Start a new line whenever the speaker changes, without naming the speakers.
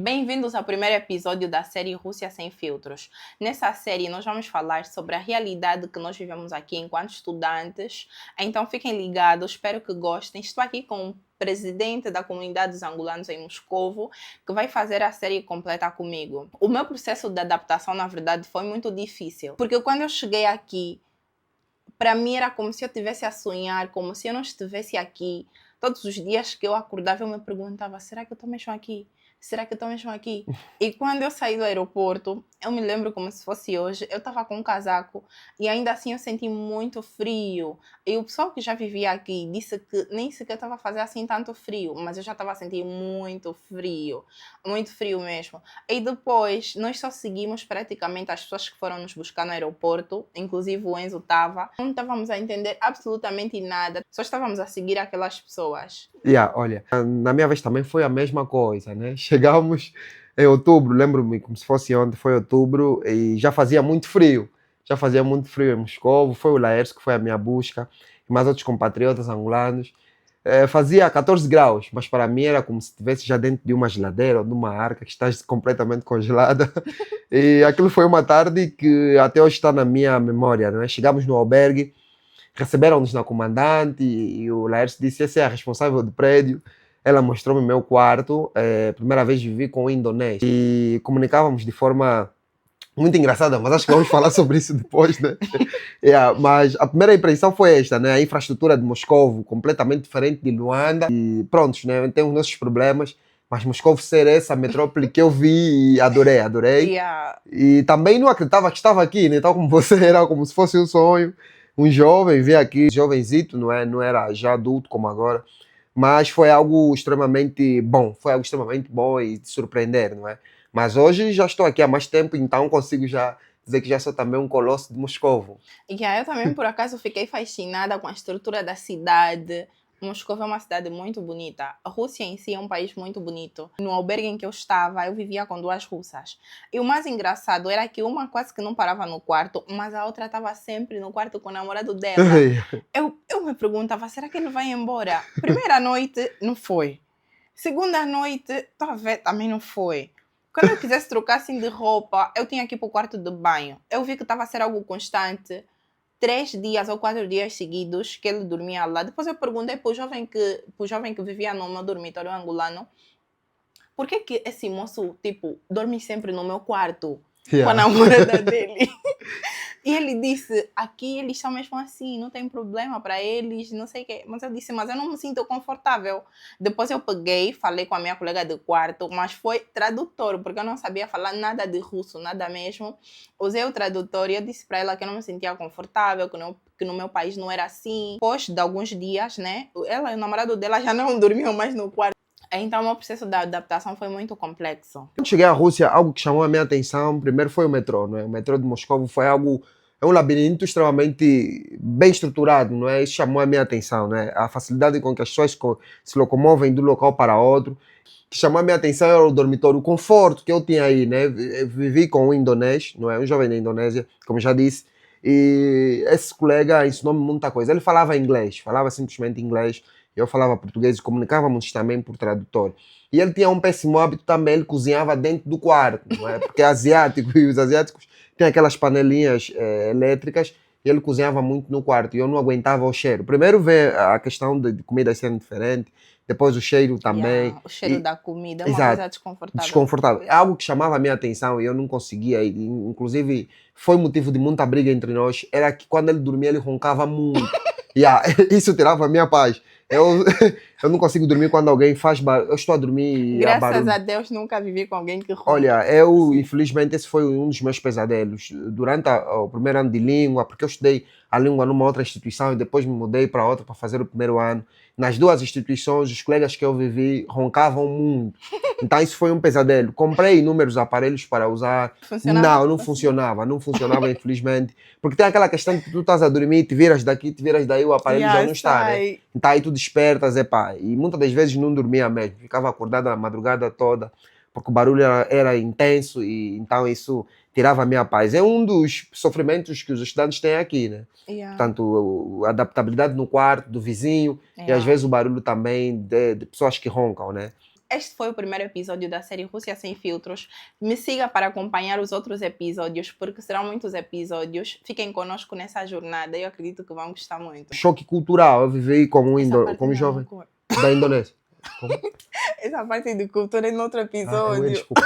Bem-vindos ao primeiro episódio da série Rússia Sem Filtros. Nessa série nós vamos falar sobre a realidade que nós vivemos aqui enquanto estudantes. Então fiquem ligados, espero que gostem. Estou aqui com o presidente da comunidade dos angolanos em Moscovo, que vai fazer a série completa comigo. O meu processo de adaptação, na verdade, foi muito difícil, porque quando eu cheguei aqui, para mim era como se eu estivesse a sonhar, como se eu não estivesse aqui. Todos os dias que eu acordava eu me perguntava, será que eu estou mesmo aqui? Será que eu estou mesmo aqui? E quando eu saí do aeroporto, eu me lembro como se fosse hoje, eu estava com um casaco e ainda assim eu senti muito frio. E o pessoal que já vivia aqui disse que nem sequer estava a fazer assim tanto frio, mas eu já estava a sentir muito frio mesmo. E depois, nós só seguimos praticamente as pessoas que foram nos buscar no aeroporto, inclusive o Enzo estava. Não estávamos a entender absolutamente nada, só estávamos a seguir aquelas pessoas.
Olha, na minha vez também foi a mesma coisa, né? Chegamos em outubro, lembro-me como se fosse ontem, foi outubro e já fazia muito frio. Já fazia muito frio em Moscovo, foi o Laércio que foi a minha busca, e mais outros compatriotas angolanos. Fazia 14 graus, mas para mim era como se estivesse já dentro de uma geladeira ou de uma arca que está completamente congelada. E aquilo foi uma tarde que até hoje está na minha memória, né? Chegamos no albergue, receberam-nos na comandante e o Laércio disse, essa é a responsável do prédio. Ela mostrou-me o meu quarto, primeira vez vivi com o indonésio e comunicávamos de forma muito engraçada, mas acho que vamos falar sobre isso depois, né? Mas a primeira impressão foi esta, né? A infraestrutura de Moscovo completamente diferente de Luanda e prontos, né? Tem os nossos problemas, mas Moscovo ser essa metrópole que eu vi e adorei. E também não acreditava que estava aqui, né? Tal como você, era como se fosse um sonho. Um jovem veio aqui, jovenzito, não era já adulto como agora, mas foi algo extremamente bom, e de surpreender, não é? Mas hoje já estou aqui há mais tempo, então consigo já dizer que já sou também um colosso de Moscovo.
Eu também, por acaso, fiquei fascinada com a estrutura da cidade. Moscou é uma cidade muito bonita. A Rússia em si é um país muito bonito. No albergue em que eu estava, eu vivia com duas russas. E o mais engraçado era que uma quase que não parava no quarto, mas a outra estava sempre no quarto com o namorado dela. Eu me perguntava, será que ele vai embora? Primeira noite, não foi. Segunda noite, talvez também não foi. Quando eu quisesse trocar assim de roupa, eu tinha que ir para o quarto de banho. Eu vi que estava a ser algo constante. 3 dias ou 4 dias seguidos que ele dormia lá. Depois eu perguntei para o jovem que vivia no meu dormitório angolano, por que esse moço, tipo, dorme sempre no meu quarto com a namorada dele? E ele disse, aqui eles são mesmo assim, não tem problema para eles, não sei o quê. Mas eu disse, mas eu não me sinto confortável. Depois eu peguei, falei com a minha colega de quarto, mas foi tradutor, porque eu não sabia falar nada de russo, nada mesmo. Usei o tradutor e eu disse para ela que eu não me sentia confortável, que no meu país não era assim. Depois de alguns dias, né, ela e o namorado dela já não dormiam mais no quarto. Então, o meu processo de adaptação foi muito complexo.
Quando cheguei à Rússia, algo que chamou a minha atenção primeiro foi o metrô, não é? O metrô de Moscou foi algo, é um labirinto extremamente bem estruturado, não é? Isso chamou a minha atenção, não é? A facilidade com que as pessoas se locomovem de um local para outro. O que chamou a minha atenção era o dormitório, o conforto que eu tinha aí, né? Eu vivi com um indonês, não é? Um jovem da Indonésia, como já disse, e esse colega ensinou-me muita coisa. Ele falava inglês, falava simplesmente inglês, eu falava português e comunicávamos também por tradutor. E ele tinha um péssimo hábito também, ele cozinhava dentro do quarto, não é? Porque é asiático e os asiáticos têm aquelas panelinhas elétricas e ele cozinhava muito no quarto e eu não aguentava o cheiro. Primeiro ver a questão de comida sendo diferente, depois o cheiro também.
O cheiro da comida é uma
Exato,
coisa desconfortável.
desconfortável. É algo que chamava a minha atenção e eu não conseguia. Inclusive, foi motivo de muita briga entre nós. Era que quando ele dormia, ele roncava muito. Isso tirava a minha paz. Eu, eu não consigo dormir quando alguém faz barulho. Eu estou a dormir e há
Graças
barulho.
a Deus nunca vivi com alguém que ronca.
Olha, infelizmente, esse foi um dos meus pesadelos. Durante o primeiro ano de língua, porque eu estudei a língua numa outra instituição e depois me mudei para outra para fazer o primeiro ano. Nas duas instituições, os colegas que eu vivi roncavam muito. Então, isso foi um pesadelo. Comprei inúmeros aparelhos para usar.
Funcionava?
Não funcionava, infelizmente. Porque tem aquela questão de que tu estás a dormir, te viras daqui, te viras daí, o aparelho já não está, né? Então, aí tu despertas, e muitas das vezes não dormia mesmo. Ficava acordado a madrugada toda porque o barulho era intenso e então isso tirava a minha paz. É um dos sofrimentos que os estudantes têm aqui, né? Portanto, a adaptabilidade no quarto do vizinho e às vezes o barulho também de pessoas que roncam, né?
este foi o primeiro episódio da série Rússia Sem Filtros. Me siga para acompanhar os outros episódios, porque serão muitos episódios. Fiquem conosco nessa jornada, eu acredito que vão gostar muito.
Choque cultural, eu vivi como, como jovem da Indonésia. Como?
Essa parte de cultura é em outro
Ah,
episódio.
desculpa.